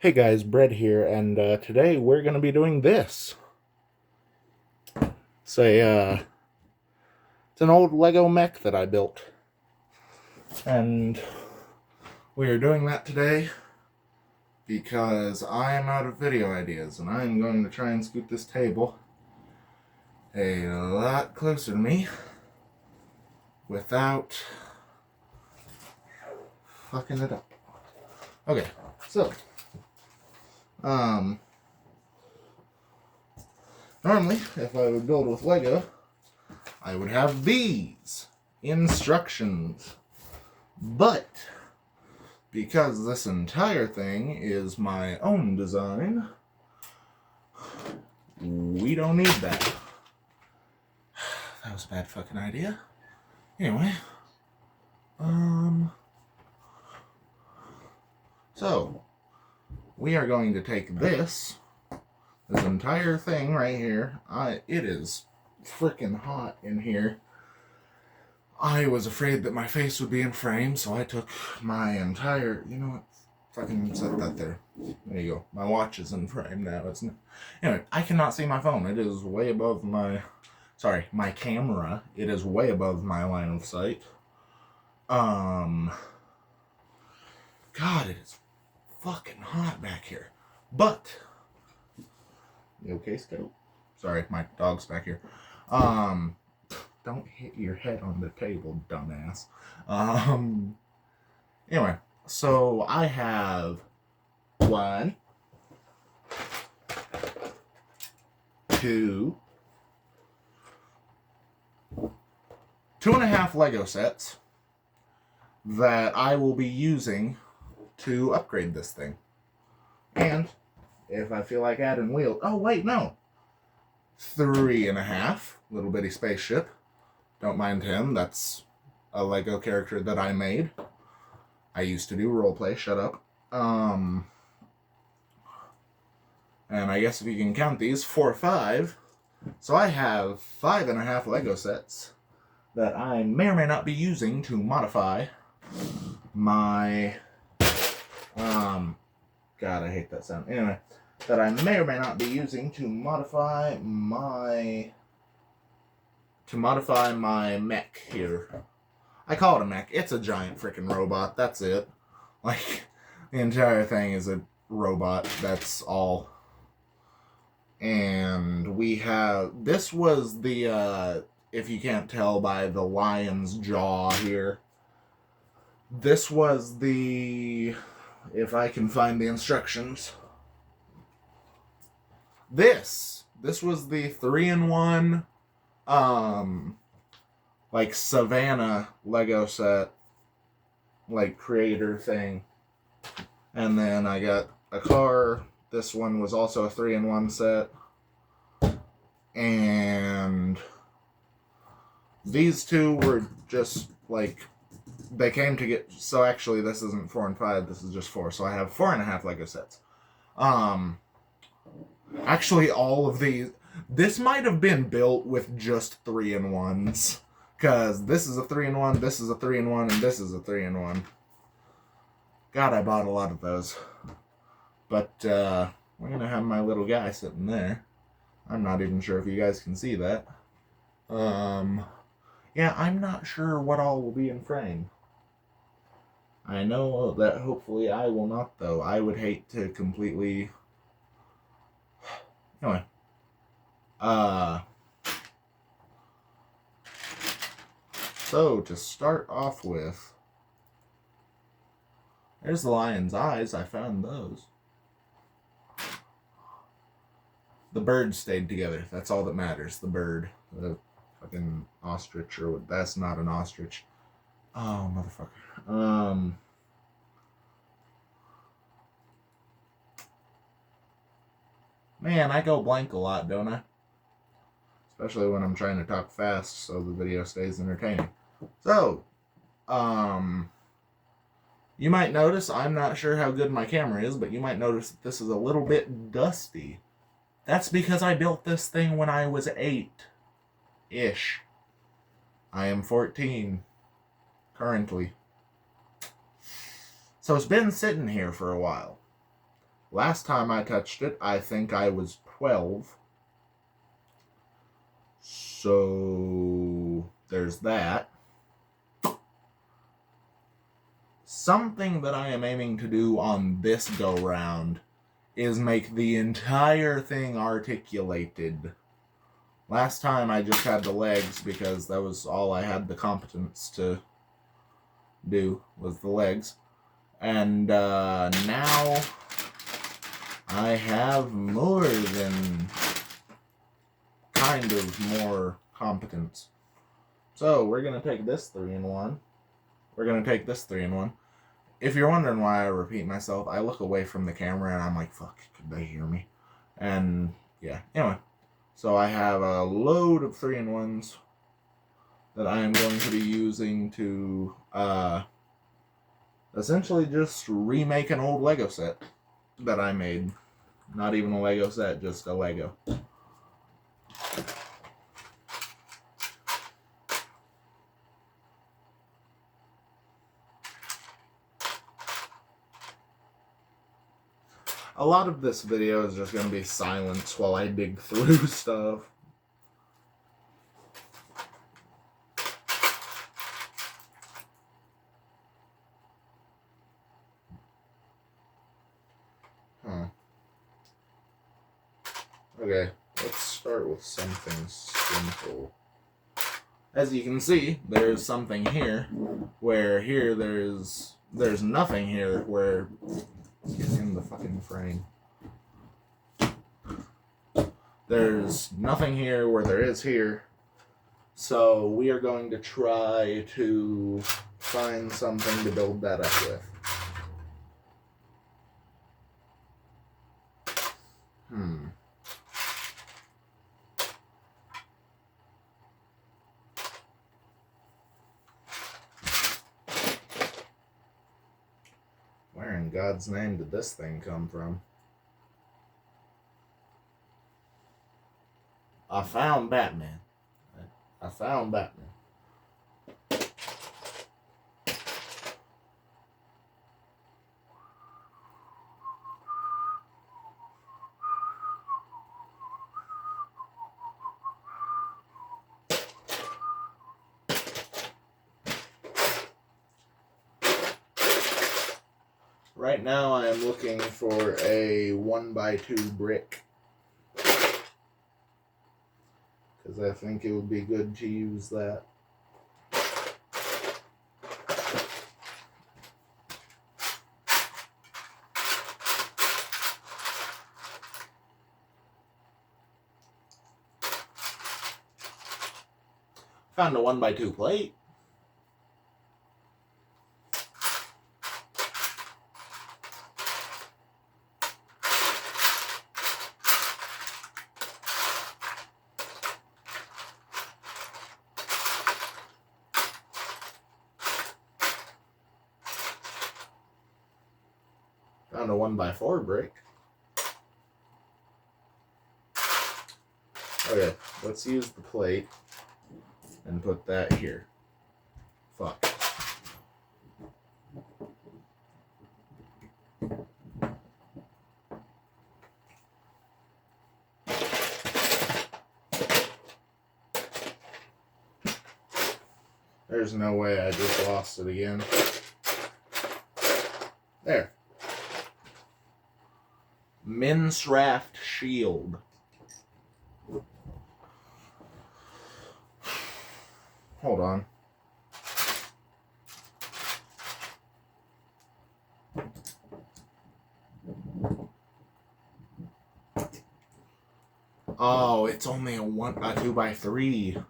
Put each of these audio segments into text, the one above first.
Hey guys, Brett here, and today we're going to be doing this. It's an old LEGO Mech that I built, and we are doing that today because I am out of video ideas, and I am going to try and scoot this table a lot closer to me without fucking it up. Okay, so, normally, if I would build with LEGO, I would have these instructions. But because this entire thing is my own design, we don't need that. That was a bad fucking idea. Anyway, so we are going to take this entire thing right here. It is freaking hot in here. I was afraid that my face would be in frame, so I took my entire, you know what, fucking set that there. There you go. My watch is in frame now. Anyway, I cannot see my phone. It is way above my camera. It is way above my line of sight. God, it is fucking hot back here. But, you okay, Scout? Sorry, my dog's back here. Don't hit your head on the table, dumbass. Anyway, so I have 1, 2, 2.5 LEGO sets that I will be using to upgrade this thing. And if I feel like adding wheels, oh wait, no, 3.5 little bitty spaceship. Don't mind him. That's a LEGO character that I made. I used to do roleplay. Shut up. And I guess if you can count these, 4 or 5. So I have 5.5 LEGO sets that I may or may not be using to modify my, God, I hate that sound. Anyway, that I may or may not be using to modify my mech here. I call it a mech. It's a giant freaking robot. That's it. Like, the entire thing is a robot. That's all. And we have, this was the, if you can't tell by the lion's jaw here, this was the, if I can find the instructions, this was the 3-in-1 like Savannah Lego set, like creator thing. And then I got a car. This one was also a 3-in-1 set. And these two were just like, they came to get, so actually this isn't 4 and 5, this is just 4. So I have 4.5 Lego sets. Actually all of these, this might have been built with just 3-in-1s. Because this is a 3-in-1, this is a 3-in-1, and this is a 3-in-1. God, I bought a lot of those. But, we're going to have my little guy sitting there. I'm not even sure if you guys can see that. Yeah, I'm not sure what all will be in frame. I know that hopefully I will not, though. I would hate to completely... Anyway. So, to start off with, there's the lion's eyes. I found those. The bird stayed together. That's all that matters. The bird. The fucking ostrich, or that's not an ostrich. Oh, motherfucker. Man, I go blank a lot, don't I? Especially when I'm trying to talk fast so the video stays entertaining. So, you might notice, I'm not sure how good my camera is, but you might notice that this is a little bit dusty. That's because I built this thing when I was 8-ish. I am 14, currently. So it's been sitting here for a while. Last time I touched it, I think I was 12. So there's that. Something that I am aiming to do on this go-round is make the entire thing articulated. Last time I just had the legs because that was all I had the competence to do, was the legs. And now I have more than kind of more competence. So we're going to take this 3-in-1. We're going to take this 3-in-1. If you're wondering why I repeat myself, I look away from the camera and I'm like, fuck, could they hear me? And yeah, anyway. So I have a load of 3-in-1s that I am going to be using to essentially just remake an old Lego set that I made. Not even a Lego set, just a Lego. A lot of this video is just going to be silence while I dig through stuff. Okay, let's start with something simple. As you can see, there's something here, where here there's nothing here, where... Get in the fucking frame. There's nothing here where there is here. So we are going to try to find something to build that up with. Where in God's name did this thing come from? I found Batman. I found Batman. Right now I am looking for a 1x2 brick, because I think it would be good to use that. Found a 1x2 plate. Found a 1x4 brick. Okay, let's use the plate and put that here. Fuck. There's no way I just lost it again. There. Minsraft shield. Hold on. Oh, it's only a 2x3.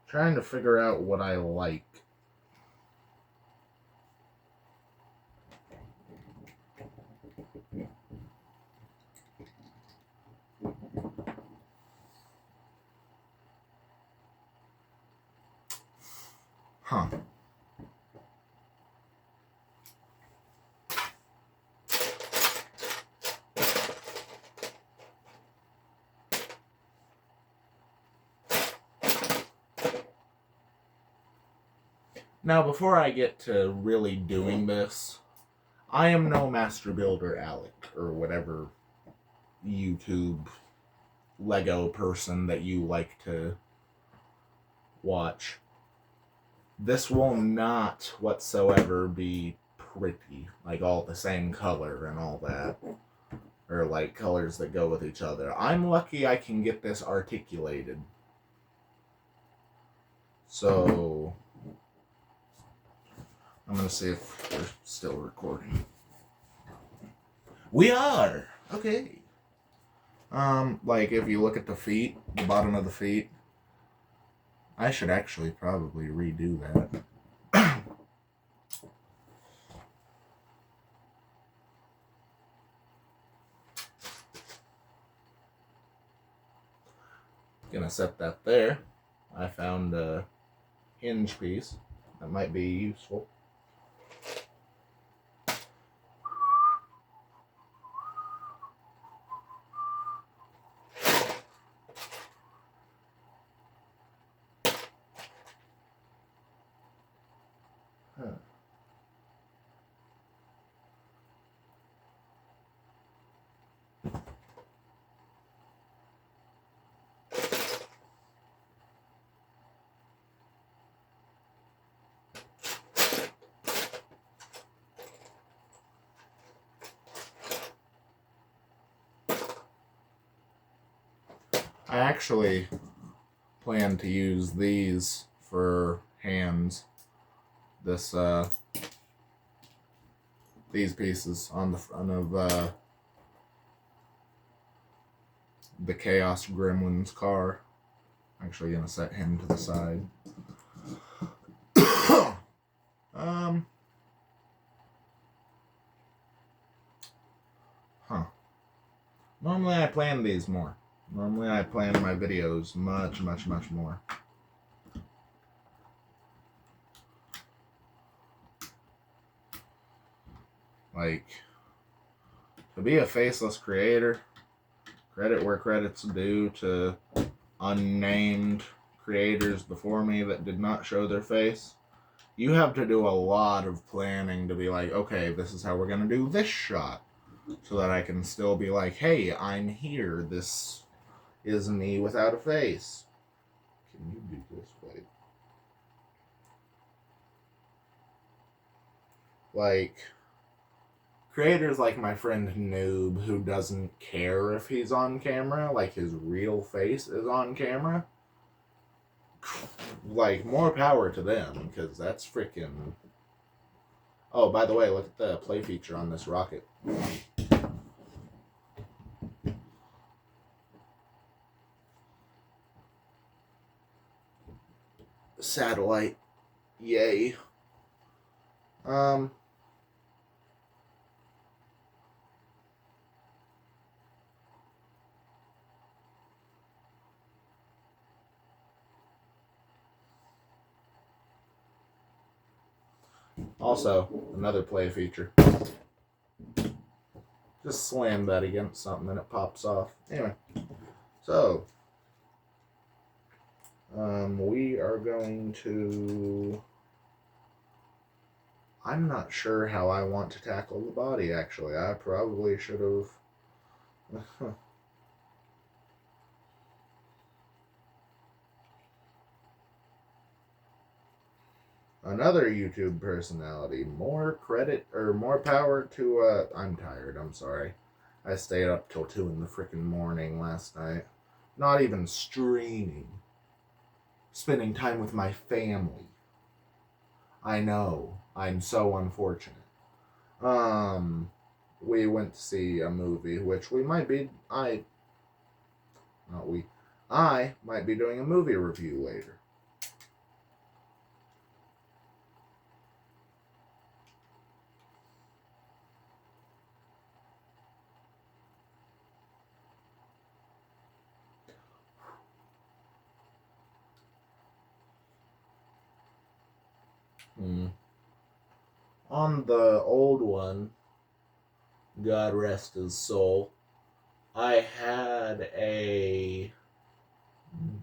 Trying to figure out what I like. Huh. Now, before I get to really doing this, I am no master builder Alec, or whatever YouTube Lego person that you like to watch. This will not whatsoever be pretty, like all the same color and all that, or like colors that go with each other. I'm lucky I can get this articulated. So I'm gonna see if we're still recording. We are! Okay. Like if you look at the feet, the bottom of the feet, I should actually probably redo that. Gonna set that there. I found a hinge piece that might be useful. I actually plan to use these for hands. These pieces on the front of the Chaos Gremlin's car. I'm actually gonna set him to the side. Normally I plan these more. Normally I plan my videos much more. Like, to be a faceless creator, credit where credit's due to unnamed creators before me that did not show their face. You have to do a lot of planning to be like, okay, this is how we're going to do this shot. So that I can still be like, hey, I'm here. This is me without a face. Can you do this way? Like, creators like my friend Noob, who doesn't care if he's on camera, like his real face is on camera. Like, more power to them, because that's freaking... Oh, by the way, look at the play feature on this rocket. Satellite. Yay. Also, another play feature. Just slam that against something and it pops off. Anyway, so we are going to... I'm not sure how I want to tackle the body, actually. I probably should have... Another YouTube personality. More credit, or more power to, I'm tired, I'm sorry. I stayed up till 2 in the frickin' morning last night. Not even streaming. Spending time with my family. I know. I'm so unfortunate. We went to see a movie, which we might be, I might be doing a movie review later. On the old one, God rest his soul, I had a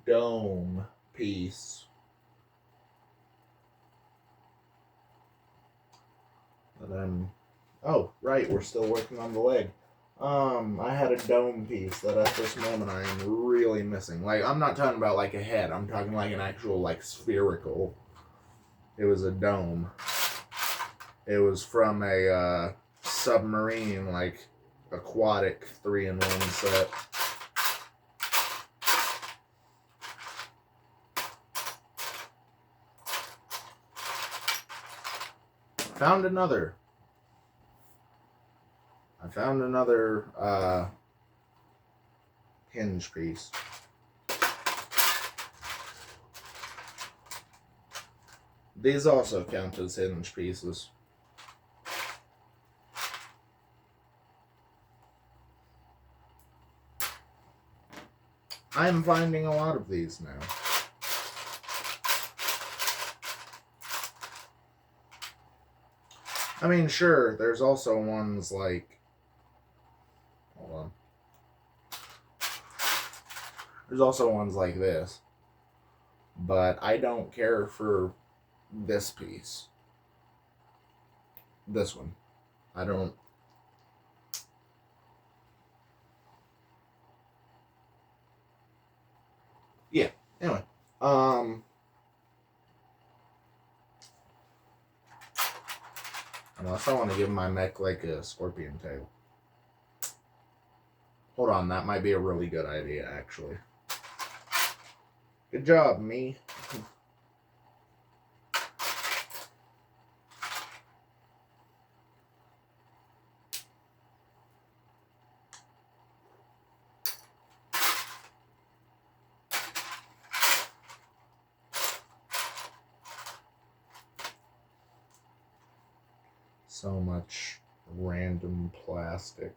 dome piece that I'm. Oh, right, we're still working on the leg. I had a dome piece that at this moment I am really missing. Like, I'm not talking about like a head, I'm talking like an actual, like, spherical. It was a dome. It was from a submarine, like, aquatic 3-in-1 set. Found another. I found another hinge piece. These also count as hinge pieces. I'm finding a lot of these now. I mean, sure, there's also ones like... Hold on. There's also ones like this. But I don't care for this piece. This one. I don't... Yeah, anyway. Unless I want to give my mech like a scorpion tail. Hold on, that might be a really good idea, actually. Good job, me. So much random plastic.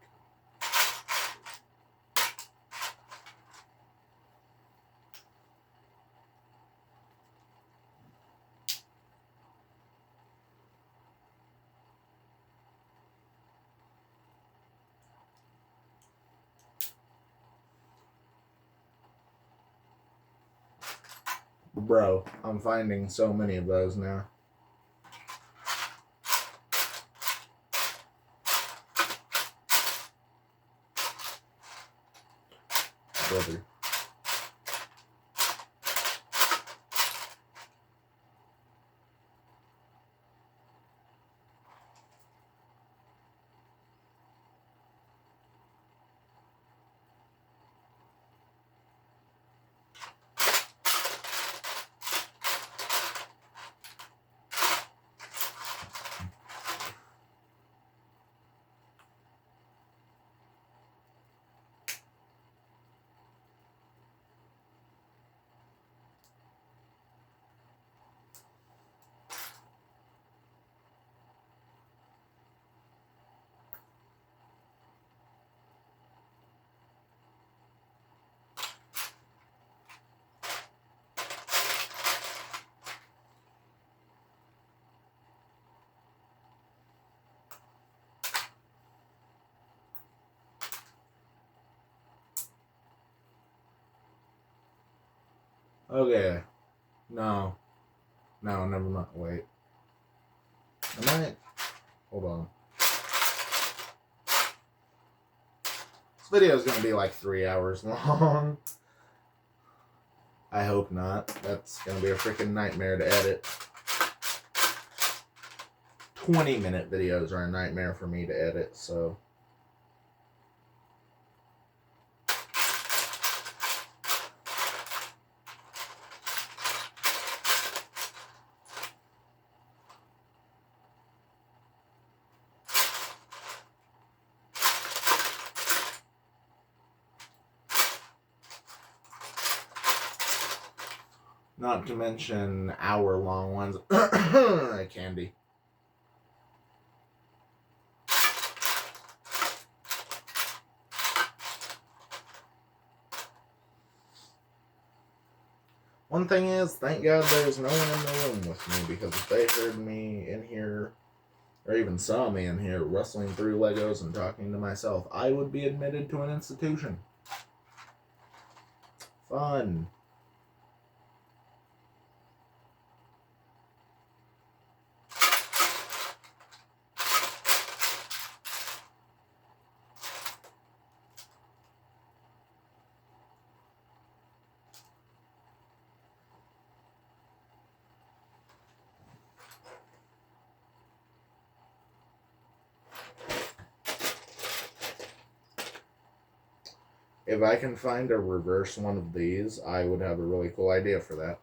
Bro, I'm finding so many of those now. Brother. Okay. No. No, never mind. Wait. Am I? Hold on. This video is going to be like 3 hours long. I hope not. That's going to be a freaking nightmare to edit. 20-minute videos are a nightmare for me to edit, so... Not to mention hour-long ones. Candy. One thing is, thank God there's no one in the room with me, because if they heard me in here, or even saw me in here rustling through Legos and talking to myself, I would be admitted to an institution. Fun. If I can find a reverse one of these, I would have a really cool idea for that.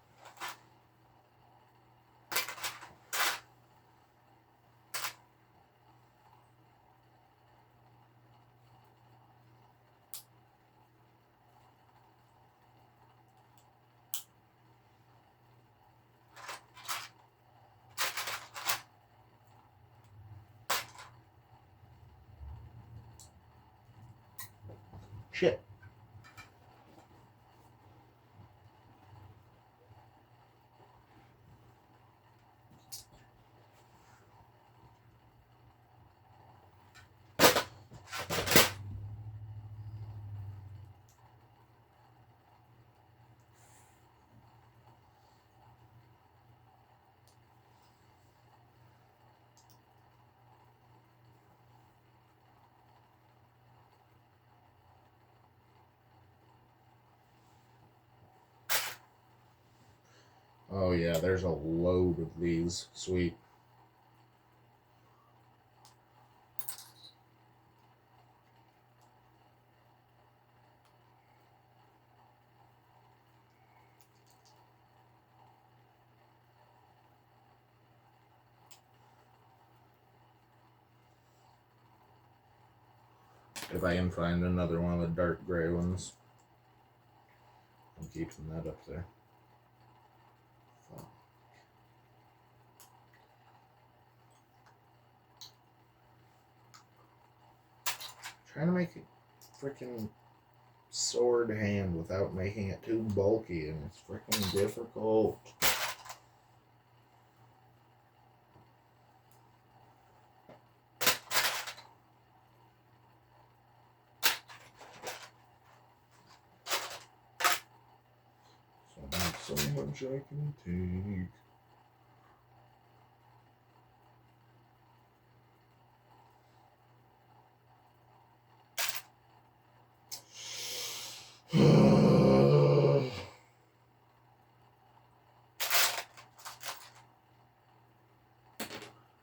Shit. Oh yeah, there's a load of these. Sweet. If I can find another one of the dark gray ones, I'm keeping that up there. Fuck. Trying to make a freaking sword hand without making it too bulky, and it's freaking difficult. So much I can take.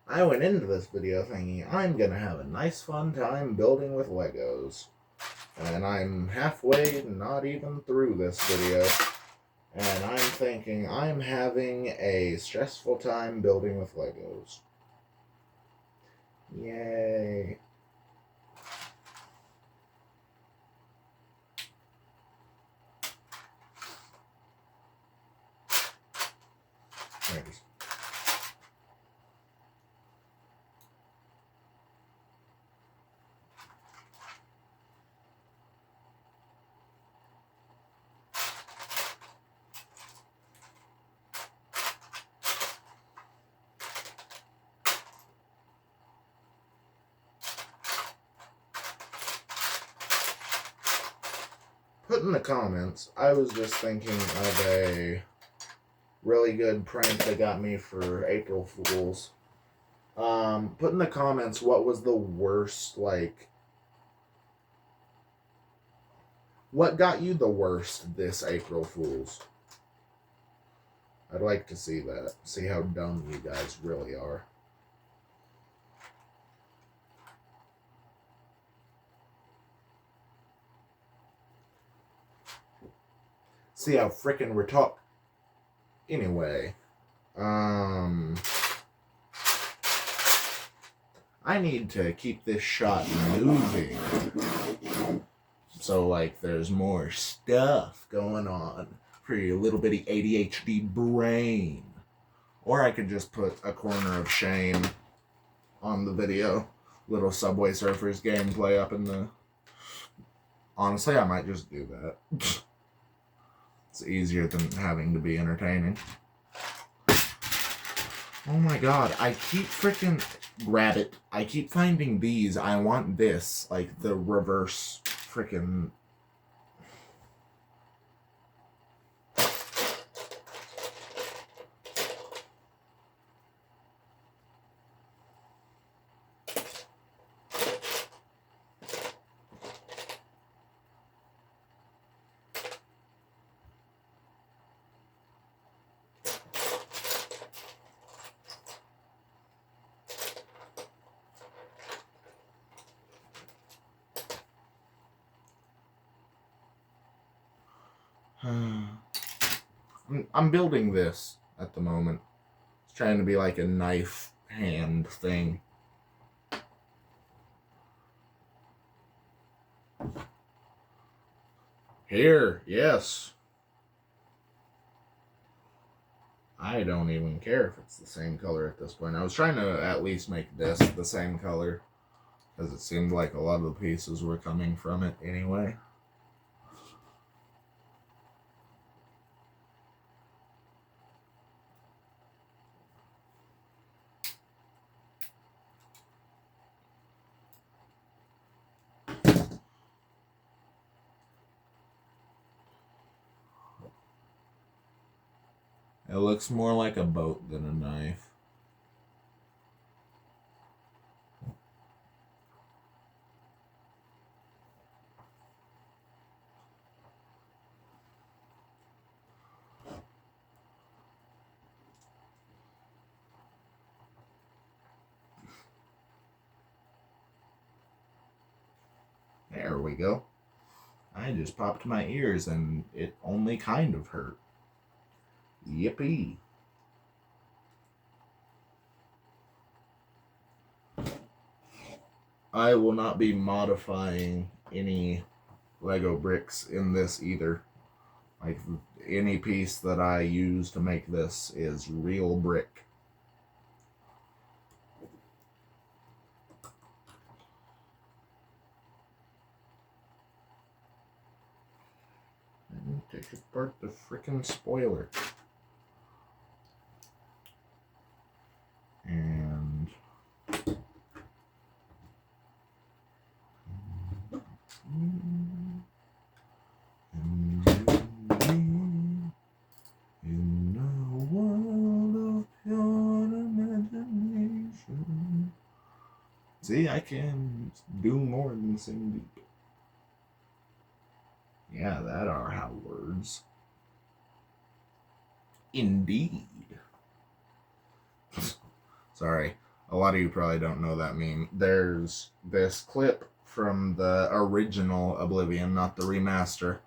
I went into this video thinking I'm gonna have a nice fun time building with Legos. And I'm halfway, not even through this video. And I'm thinking I'm having a stressful time building with Legos. Yay. There it is. Put in the comments, I was just thinking of a really good prank that got me for April Fools. Put in the comments what was the worst, what got you the worst this April Fools? I'd like to see that. See how dumb you guys really are. See how frickin' we're talking. Anyway, I need to keep this shot moving. So, there's more stuff going on for your little bitty ADHD brain. Or I could just put a corner of shame on the video. Little Subway Surfers gameplay up in the... Honestly, I might just do that. It's easier than having to be entertaining. Oh my god, I keep freaking... Grab it. I keep finding these. I want this. Like the reverse freaking... I'm building this at the moment. It's trying to be like a knife hand thing. Here, yes. I don't even care if it's the same color at this point. I was trying to at least make this the same color, because it seemed like a lot of the pieces were coming from it anyway. It looks more like a boat than a knife. There we go. I just popped my ears and it only kind of hurt. Yippee. I will not be modifying any Lego bricks in this either. Like, any piece that I use to make this is real brick. And take apart the frickin' spoiler. And... in a world of pure imagination. See, I can do more than sing deep. Yeah, that are how words. Indeed. Sorry, a lot of you probably don't know that meme. There's this clip from the original Oblivion, not the remaster,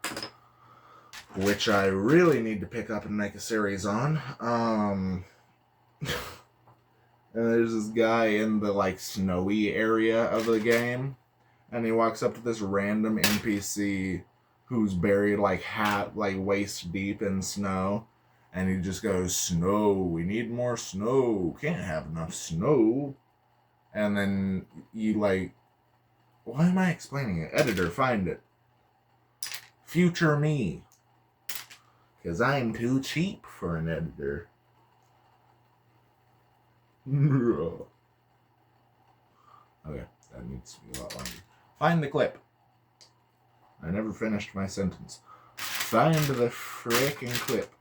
which I really need to pick up and make a series on. And there's this guy in the, like, snowy area of the game, and he walks up to this random NPC who's buried, like, waist deep in snow, and he just goes, "Snow, we need more snow, can't have enough snow." And then you, like, why am I explaining it? Editor, find it. Future me. Because I'm too cheap for an editor. Okay, that needs to be a lot longer. Find the clip. I never finished my sentence. Find the frickin' clip.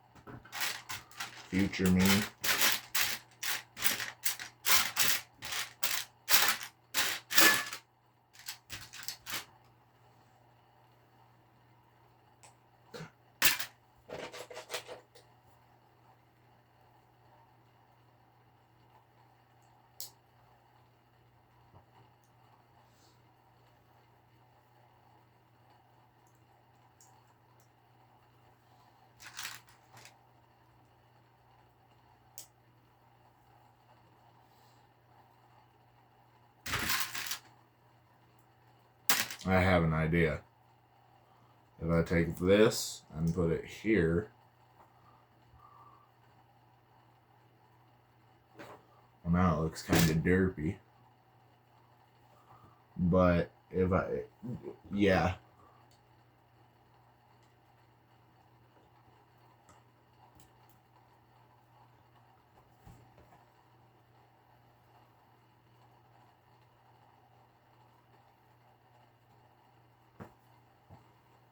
Future me. I have an idea. If I take this and put it here, Well, now it looks kind of derpy. But if I, yeah.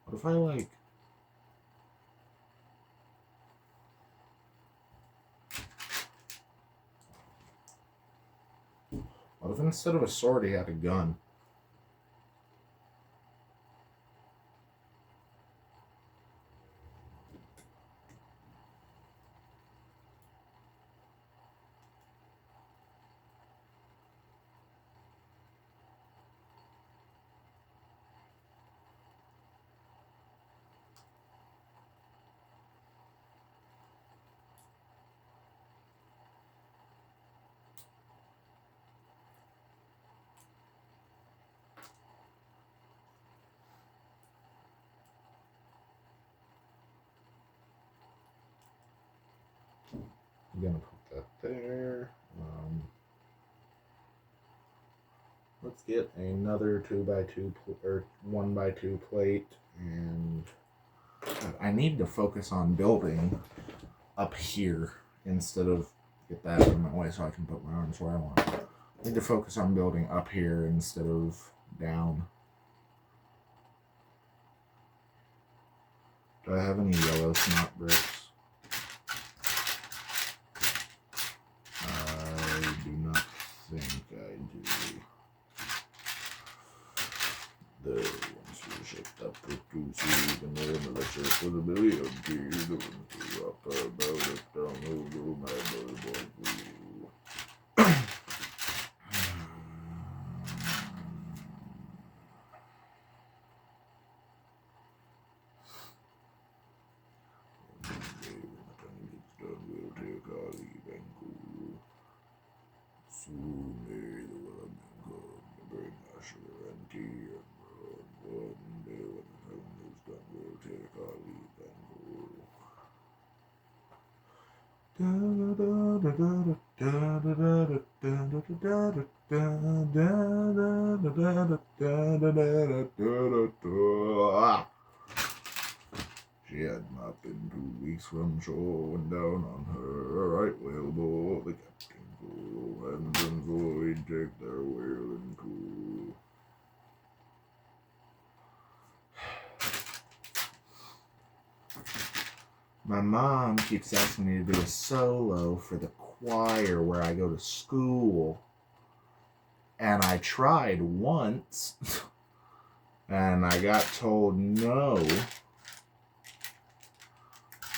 What if I like... What if instead of a sword he had a gun? I'm gonna put that there. Let's get another 2x2 or 1x2 plate, and I need to focus on building up here instead of get that out of my way so I can put my arms where I want. I need to focus on building up here instead of down. Do I have any yellow snot bricks? I do not think I do. The ones who shaped up produces and then the lecture for the million tears, the ones who up about it, don't know, my boy. Soon may the woman come to bring us sugar and tea and bread. One day when the sun is done, we'll take our leave and go. She had not been 2 weeks from shore when down on her right whale bore the captain full, and Unsensored take their whale in two. My mom keeps asking me to do a solo for the choir where I go to school, and I tried once, and I got told no.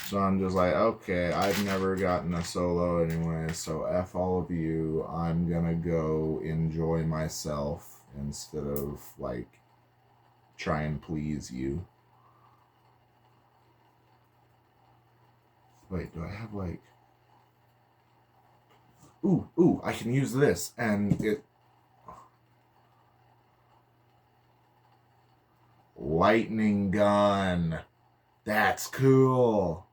So I'm just like, okay, I've never gotten a solo anyway, so F all of you. I'm gonna go enjoy myself instead of, like, try and please you. Wait, do I have, like... Ooh, I can use this, and it... Lightning gun. That's cool.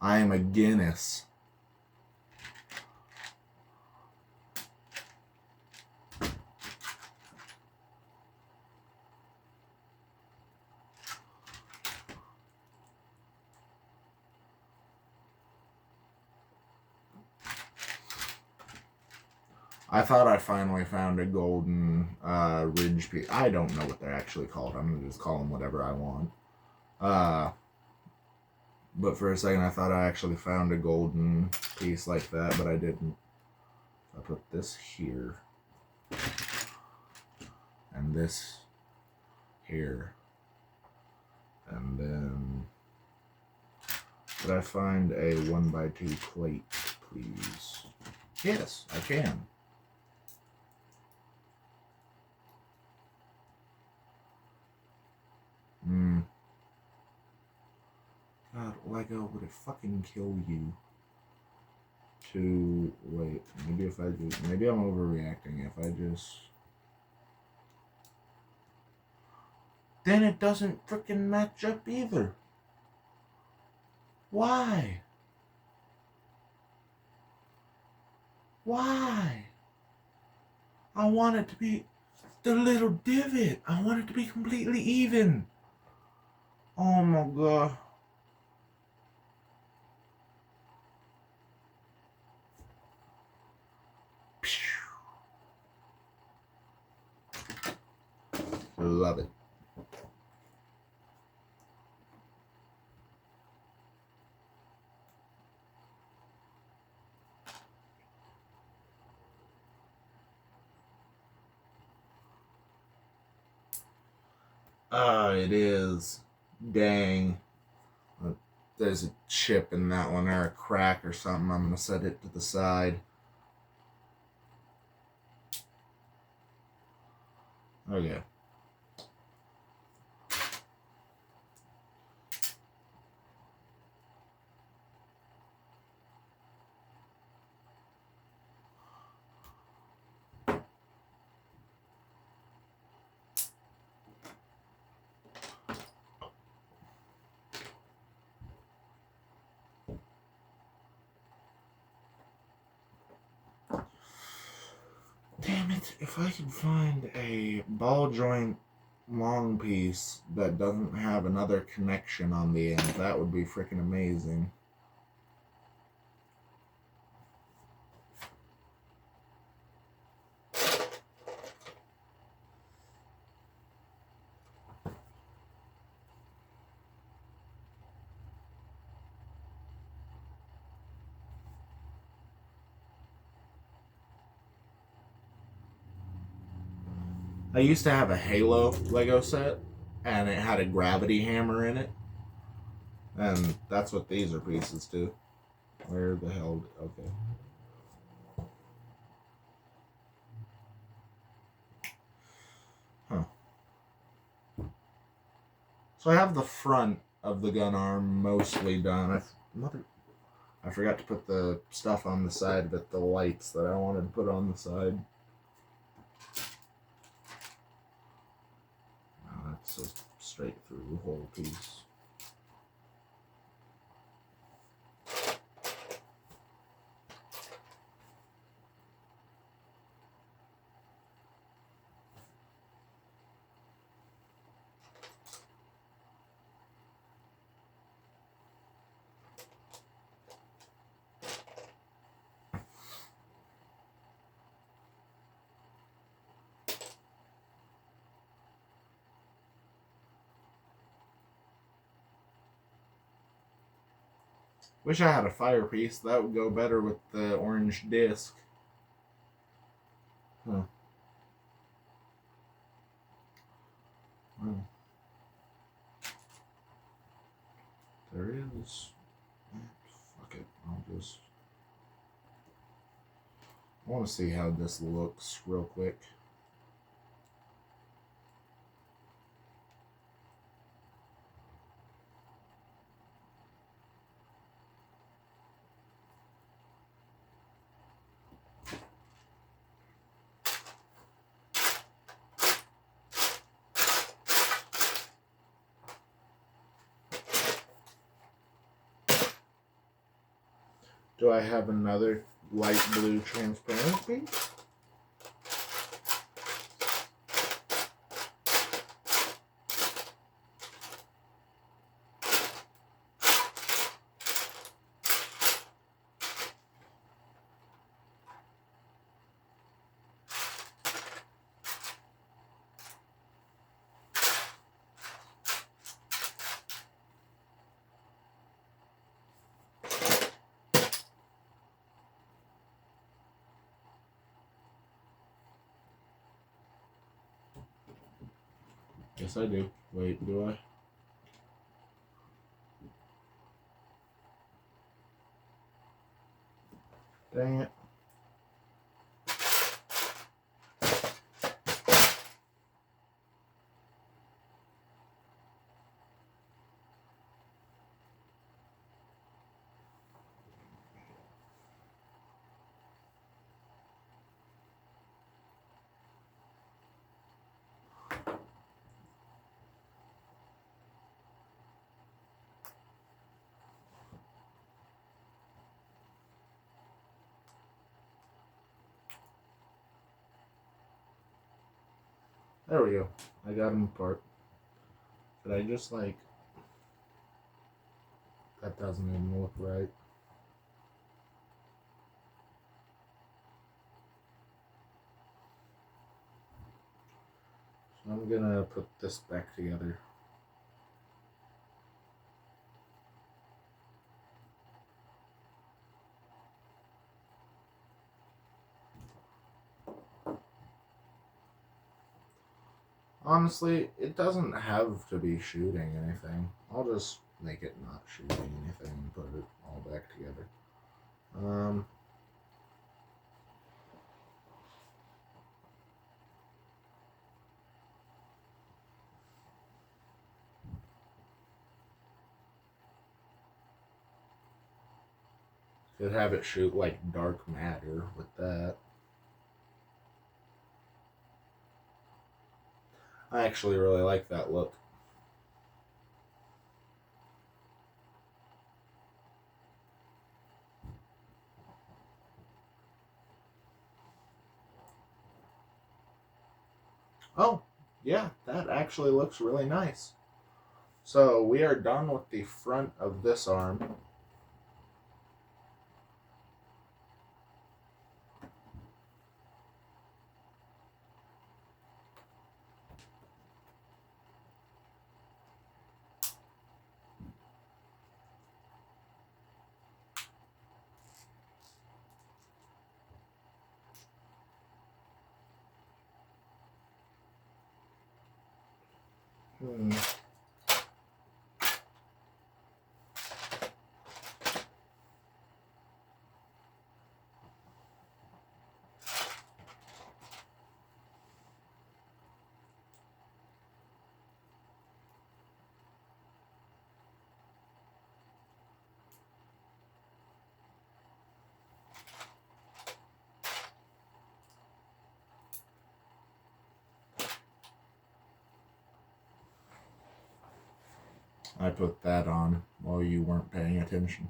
I am a Guinness. I thought I finally found a golden ridge piece. I don't know what they're actually called. I'm gonna just call them whatever I want. But for a second I thought I actually found a golden piece like that, but I didn't. I put this here. And this here. And then... Could I find a 1x2 plate, please? Yes, I can. God, LEGO, would it fucking kill you? Wait, maybe if I do, maybe I'm overreacting. If I just... Then it doesn't freaking match up either. Why? Why? I want it to be the little divot. I want it to be completely even. Oh my god. Love it. It is. Dang. There's a chip in that one or a crack or something. I'm going to set it to the side. Okay. Damn it, if I could find a ball joint long piece that doesn't have another connection on the end, that would be freaking amazing. I used to have a Halo Lego set, and it had a gravity hammer in it. And that's what these are pieces to. Where the hell? Okay. Huh. So I have the front of the gun arm mostly done. I forgot to put the stuff on the side of it, the lights that I wanted to put on the side. Oh, that's a straight through whole piece. Wish I had a fire piece. That would go better with the orange disc. Huh. Well, there is. Fuck it. I want to see how this looks real quick. Do I have another light blue transparent piece? Yes, I do. Wait, do I? Dang it. There we go. I got them apart. But I just like... That doesn't even look right. So I'm gonna put this back together. Honestly, it doesn't have to be shooting anything. I'll just make it not shooting anything and put it all back together. Could have it shoot like dark matter with that. I actually really like that look. Oh, yeah, that actually looks really nice. So we are done with the front of this arm. I put that on while you weren't paying attention.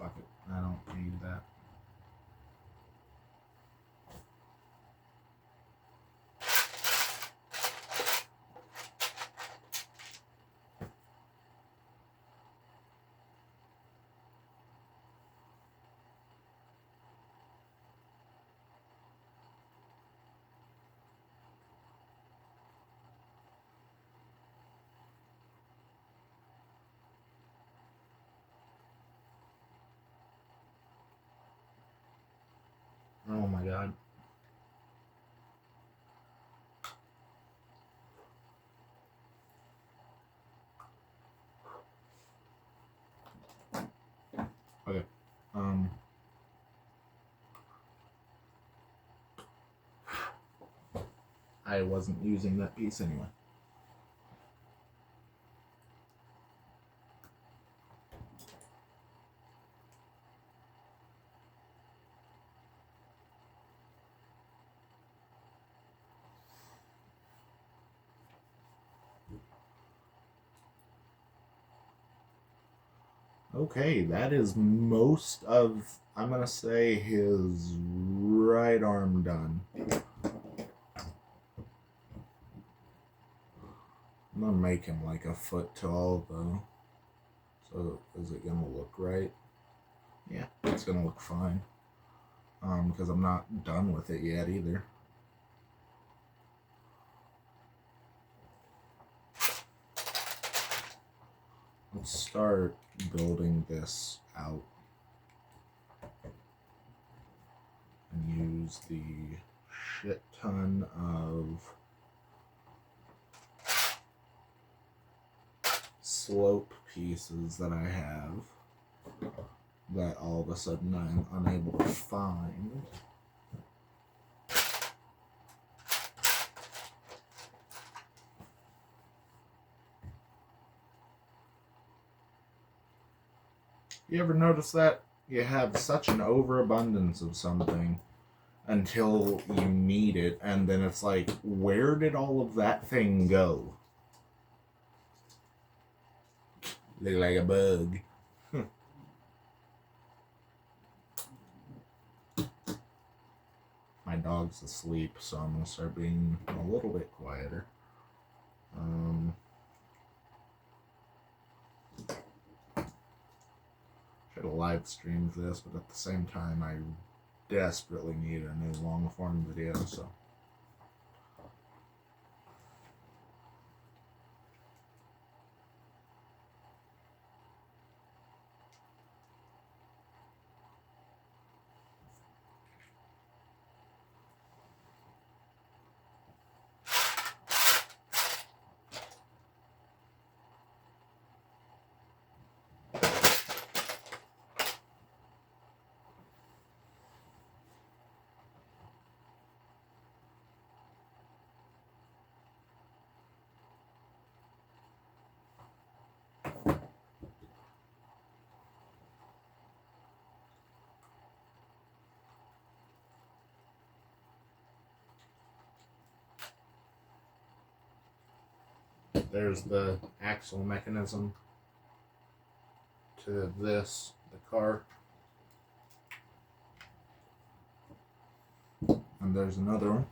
Fuck it. I don't need that. Oh my god. Okay. I wasn't using that piece anyway. Okay, that is most of, I'm going to say, his right arm done. I'm going to make him like a foot tall, though. So, is it going to look right? Yeah, it's going to look fine. Because I'm not done with it yet, either. Let's start building this out. And use the shit ton of slope pieces that I have that all of a sudden I'm unable to find. You ever notice that? You have such an overabundance of something until you need it, and then it's like, where did all of that thing go? Look like a bug. My dog's asleep, so I'm going to start being a little bit quieter. Should have live streamed this, but at the same time, I desperately need a new long form video, so. There's the axle mechanism to this, the car. And there's another one.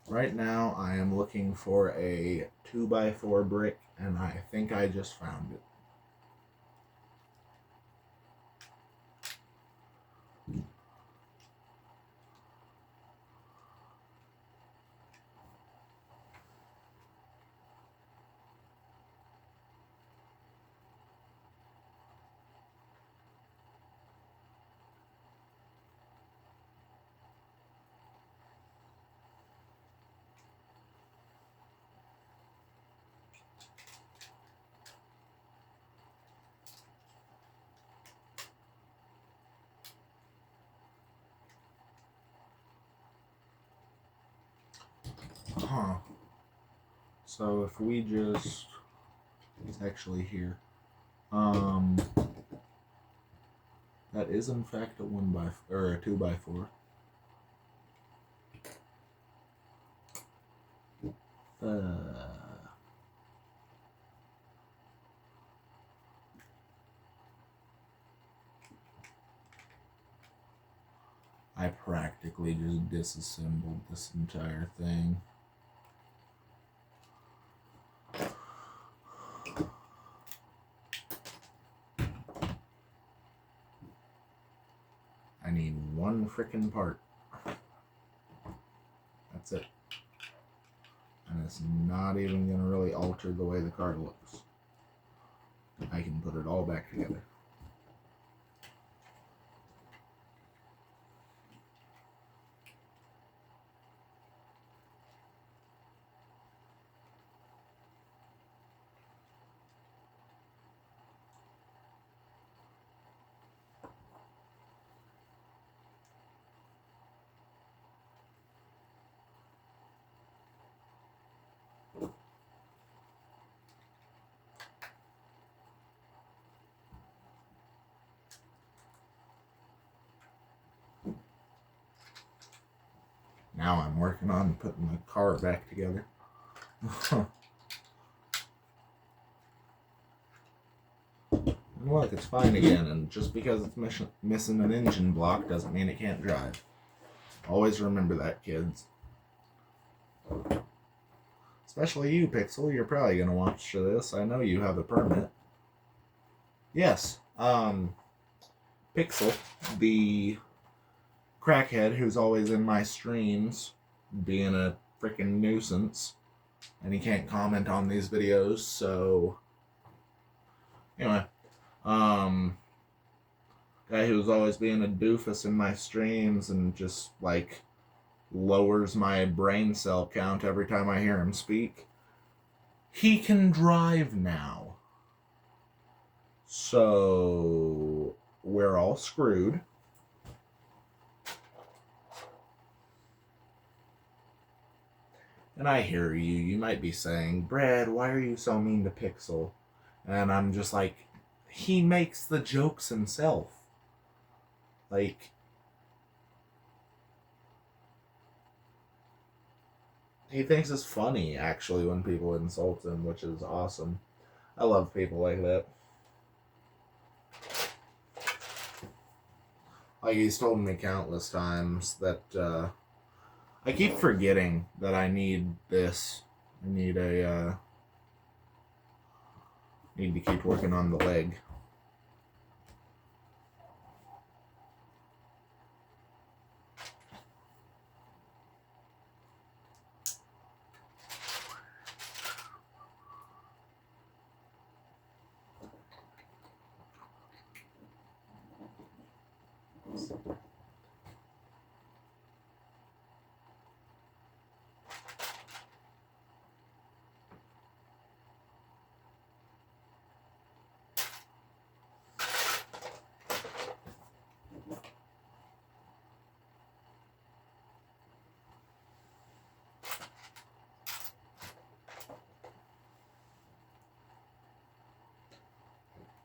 Right now I am looking for a 2x4 brick, and I think I just found it. Huh. So if we just, it's actually here. That is in fact a 2x4. I practically just disassembled this entire thing. I need one frickin' part. That's it. And it's not even going to really alter the way the car looks. I can put it all back together. Now I'm working on putting the car back together. And look, it's fine again, and just because it's missing an engine block doesn't mean it can't drive. Always remember that, kids. Especially you, Pixel. You're probably going to watch this. I know you have a permit. Yes, Pixel, the crackhead who's always in my streams being a freaking nuisance, and he can't comment on these videos, so anyway, guy who's always being a doofus in my streams and just like lowers my brain cell count every time I hear him speak, he can drive now. So we're all screwed. And I hear you. You might be saying, Brad, why are you so mean to Pixel? And I'm just like, he makes the jokes himself. Like, he thinks it's funny, actually, when people insult him, which is awesome. I love people like that. Like, he's told me countless times that, I keep forgetting that I need this. I need need to keep working on the leg.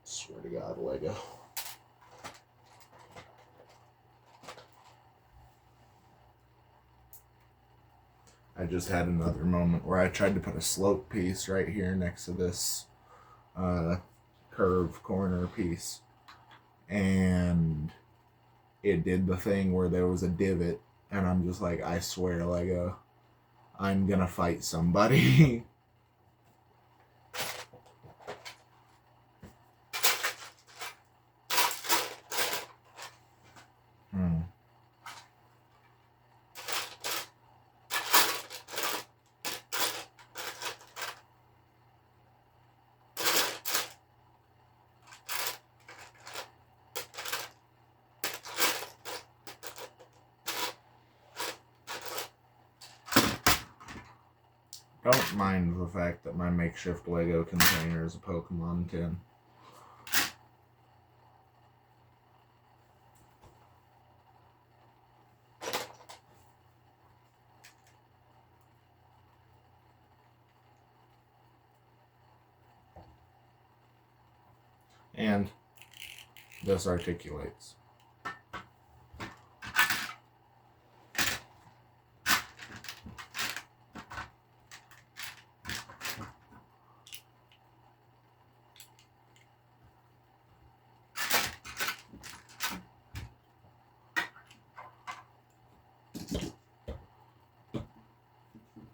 Swear to God, Lego. I just had another moment where I tried to put a slope piece right here next to this curved corner piece, and it did the thing where there was a divot, and I'm just like, I swear, Lego, I'm gonna fight somebody. Don't mind the fact that my makeshift Lego container is a Pokemon tin. And this articulates.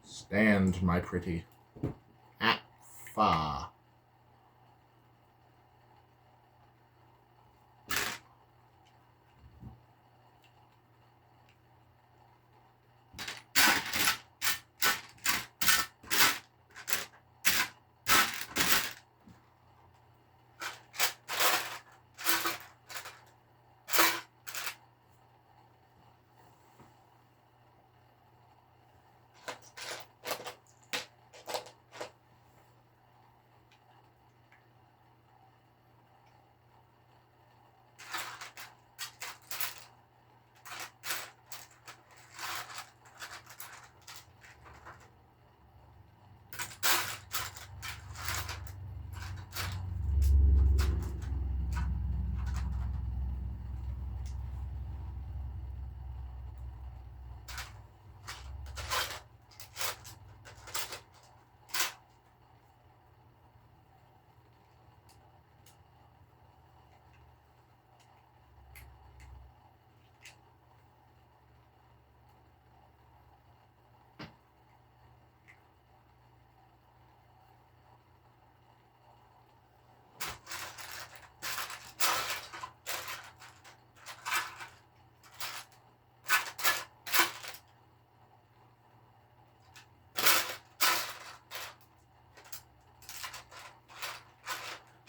Stand, my pretty. At fa.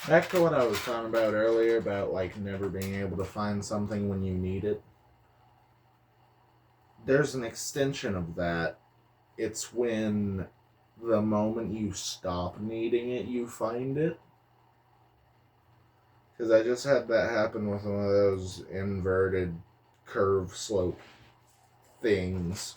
Back to what I was talking about earlier about like never being able to find something when you need it. There's an extension of that. It's when the moment you stop needing it, you find it. Because I just had that happen with one of those inverted curve slope things.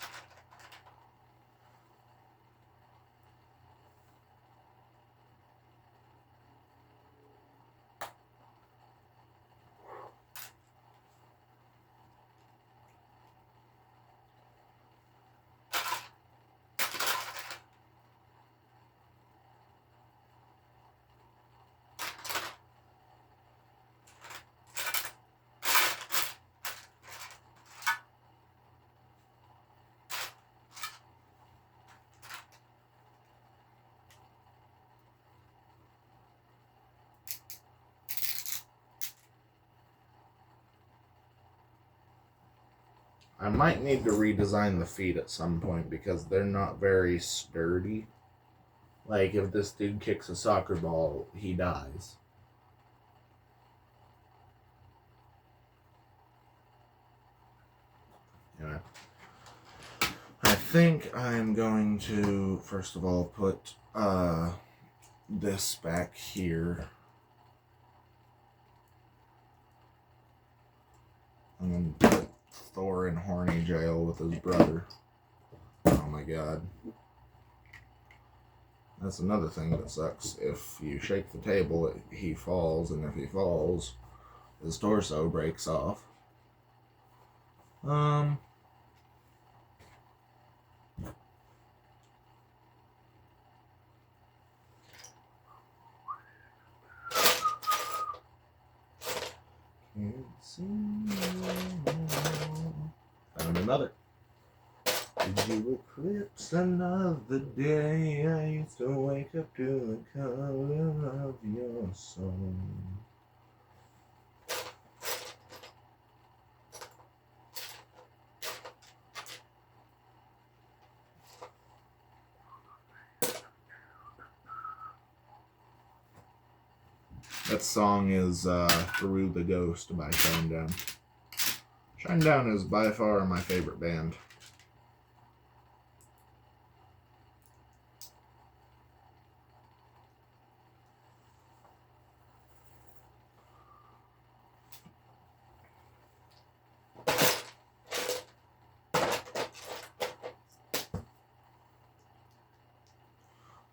I might need to redesign the feet at some point because they're not very sturdy. Like, if this dude kicks a soccer ball, he dies. Anyway. I think I'm going to, first of all, put this back here. I'm going to put Thor in horny jail with his brother. Oh my god. That's another thing that sucks. If you shake the table, he falls, and if he falls, his torso breaks off. Found another. Did you eclipse another day? I used to wake up to the color of your soul. That song is Through the Ghost by Shinedown. Shinedown is by far my favorite band.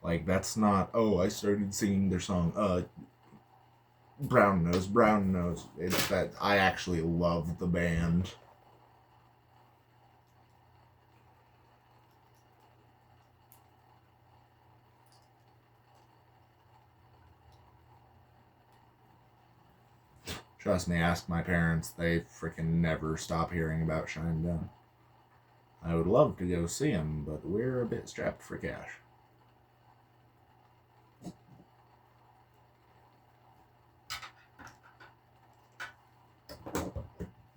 Like, that's not, oh, I started singing their song. Brown Nose. It's that I actually love the band. Trust me, ask my parents. They freaking never stop hearing about Shinedown. I would love to go see them, but we're a bit strapped for cash.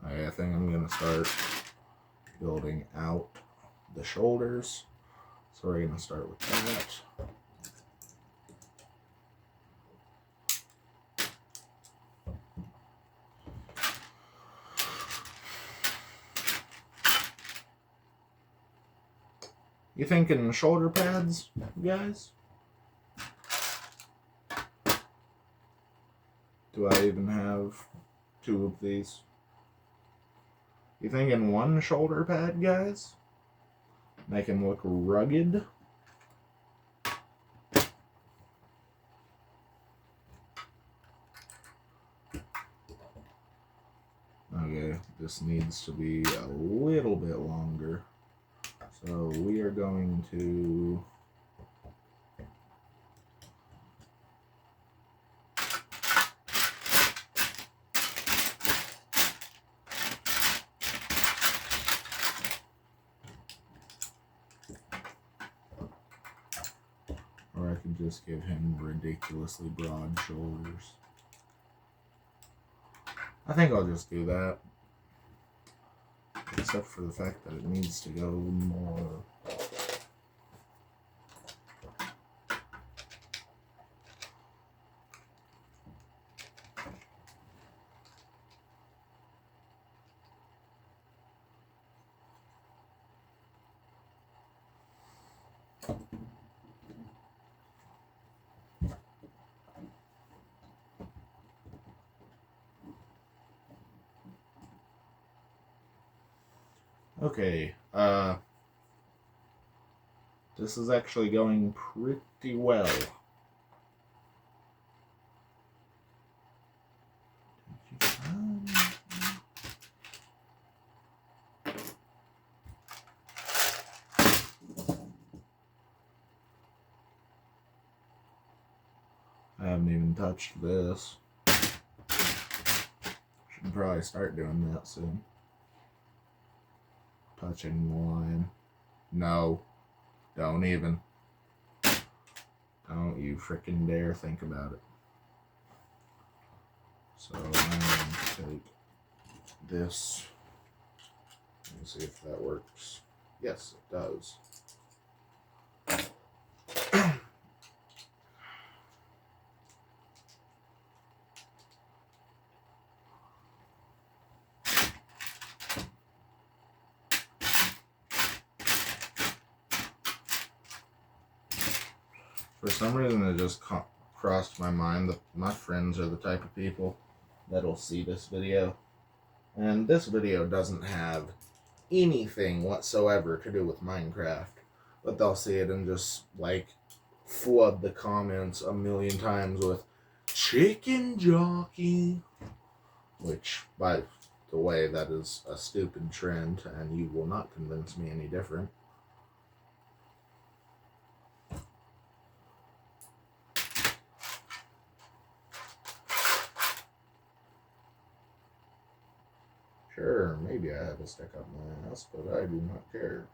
I think I'm going to start building out the shoulders. So we're going to start with that. You thinking shoulder pads, guys? Do I even have 2 of these? You thinking 1 shoulder pad, guys? Make him look rugged? Okay, this needs to be a little bit longer. So we are going to or I could just give him ridiculously broad shoulders. I think I'll just do that. Except for the fact that it needs to go more. Okay, this is actually going pretty well. I haven't even touched this. Should probably start doing that soon. Touching the line. No. Don't even. Don't you frickin' dare think about it. So I'm going to take this and see if that works. Yes, it does. For some reason, it just crossed my mind that my friends are the type of people that'll see this video. And this video doesn't have anything whatsoever to do with Minecraft. But they'll see it and just, like, flood the comments a million times with chicken jockey. Which, by the way, that is a stupid trend, and you will not convince me any different. Sure, maybe I have a stick up my ass, but I do not care.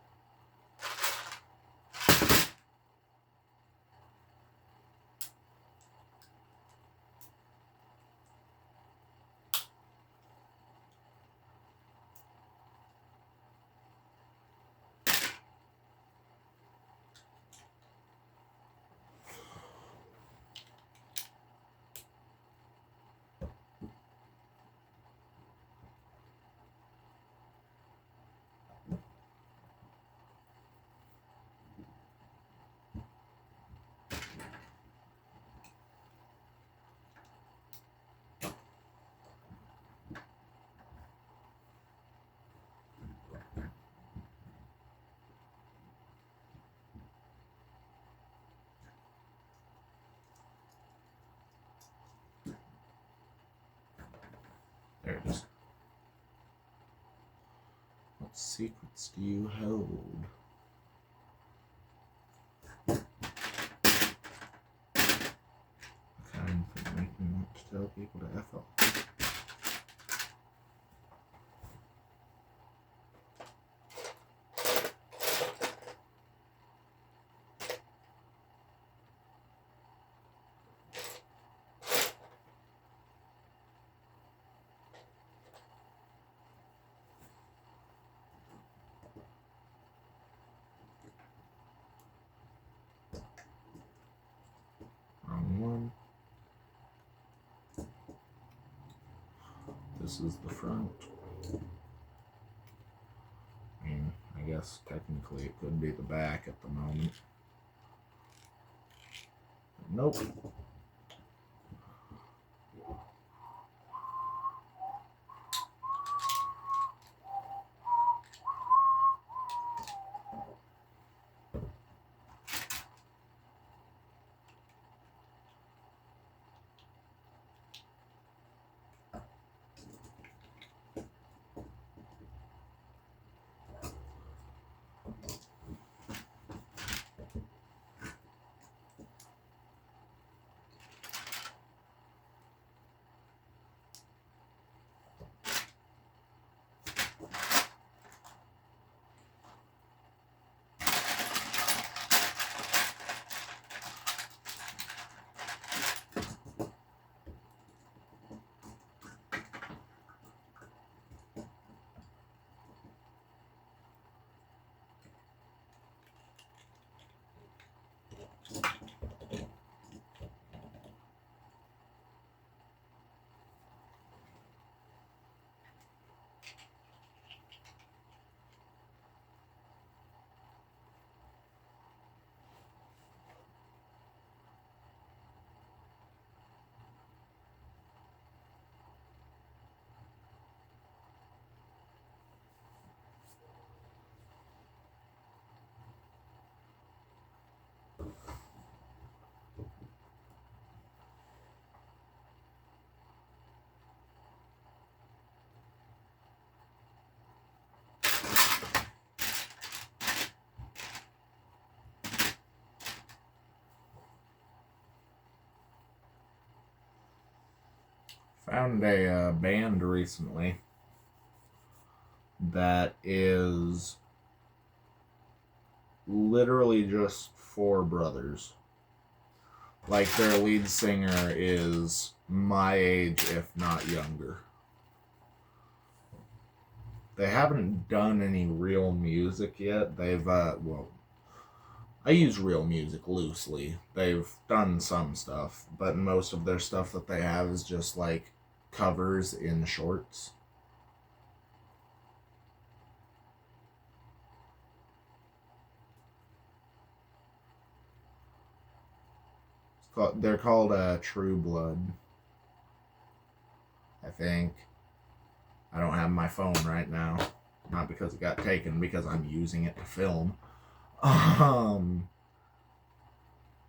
There it is. What secrets do you hold? Kind of make me want to tell people to F off. Wrong one. This is the front. I mean, I guess technically it could be the back at the moment. But nope. Found a band recently that is literally just 4 brothers. Like, their lead singer is my age, if not younger. They haven't done any real music yet. They've, well, I use real music loosely. They've done some stuff, but most of their stuff that they have is just, like, covers in shorts. They're called True Blood, I think. I don't have my phone right now. Not because it got taken, because I'm using it to film.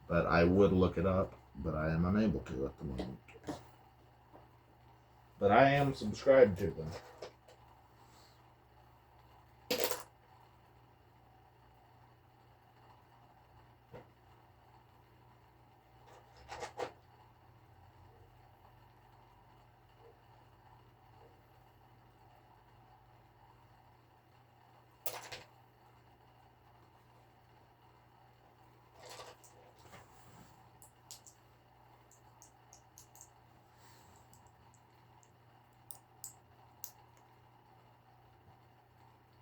But I would look it up, but I am unable to at the moment. But I am subscribed to them.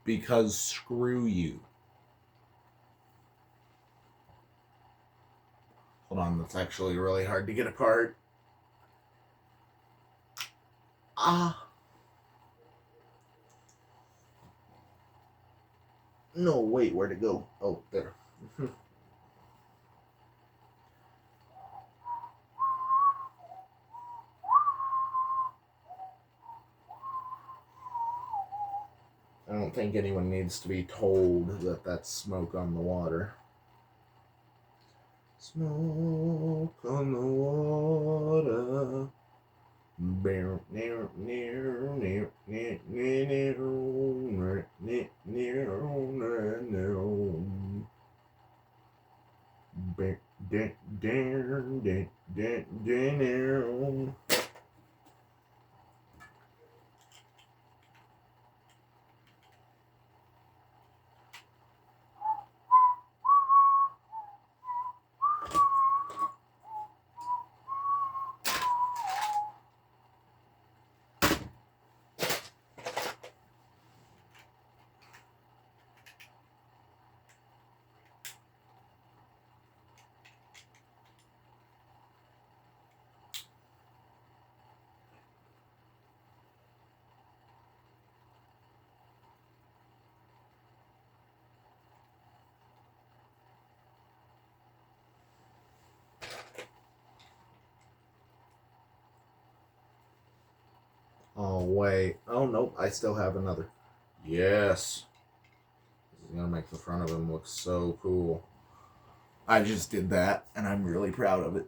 Because screw you. Hold on, that's actually really hard to get apart. Ah. No, wait, where'd it go? Oh, there. I don't think anyone needs to be told that that's smoke on the water. Smoke on the water. Oh, wait. Oh, nope. I still have another. Yes. This is going to make the front of him look so cool. I just did that, and I'm really proud of it.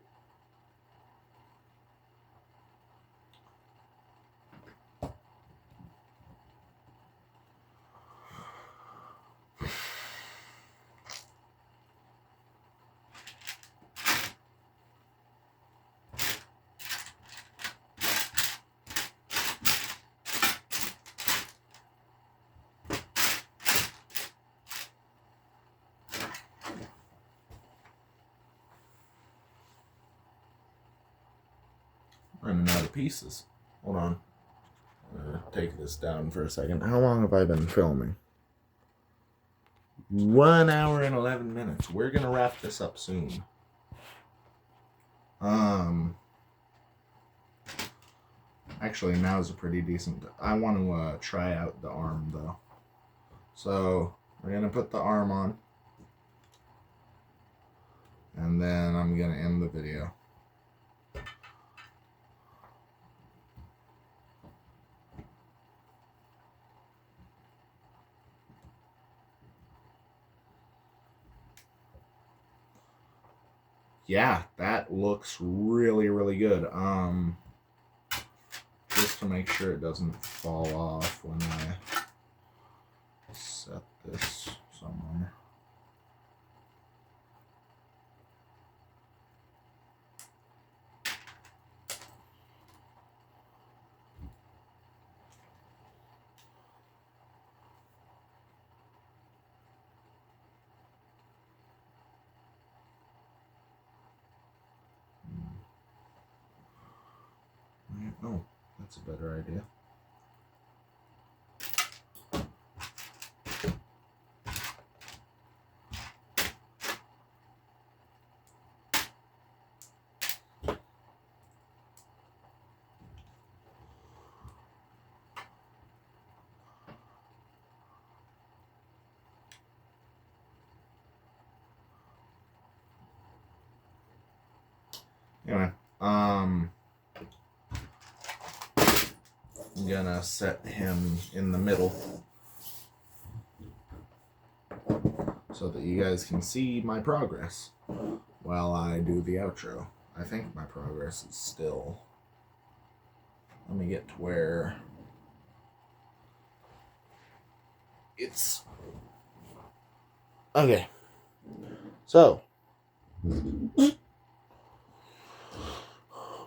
Running out of pieces. Hold on. I'm going to take this down for a second. How long have I been filming? 1 hour and 11 minutes. We're going to wrap this up soon. Actually, now is a pretty decent... I want to try out the arm, though. So, we're going to put the arm on. And then I'm going to end the video. Yeah, that looks really, really good. Just to make sure it doesn't fall off when I set this somewhere. Oh, that's a better idea. Anyway, I'm gonna set him in the middle so that you guys can see my progress while I do the outro. I think my progress is still... Let me get to where it's... Okay. So,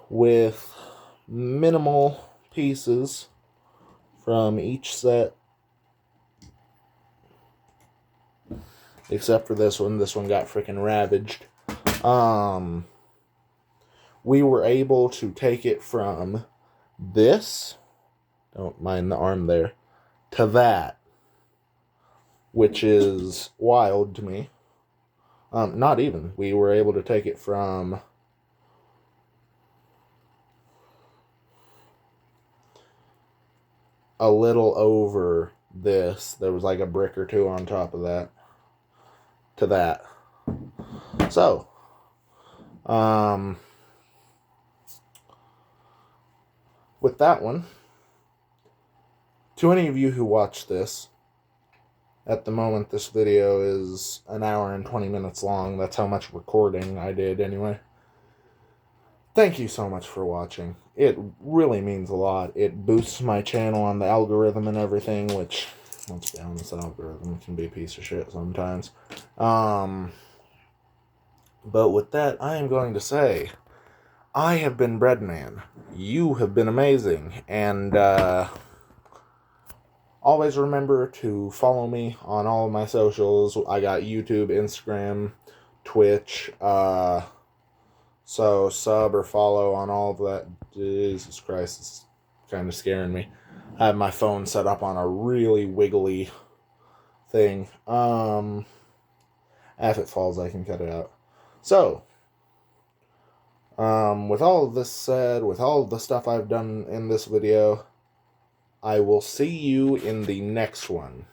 with minimal pieces from each set, except for this one got freaking ravaged. We were able to take it from this, don't mind the arm there, to that, which is wild to me. Not even. We were able to take it from a little over this. There was like a brick or two on top of that. To that. So, with that one, to any of you who watch this, at the moment this video is an hour and 20 minutes long. That's how much recording I did anyway. Thank you so much for watching. It really means a lot. It boosts my channel on the algorithm and everything, which, let's be honest, the algorithm can be a piece of shit sometimes. But with that, I am going to say, I have been Breadman. You have been amazing. And, always remember to follow me on all of my socials. I got YouTube, Instagram, Twitch, so sub or follow on all of that. Jesus Christ, it's kind of scaring me. I have my phone set up on a really wiggly thing. If it falls, I can cut it out. So, with all of this said, with all of the stuff I've done in this video, I will see you in the next one.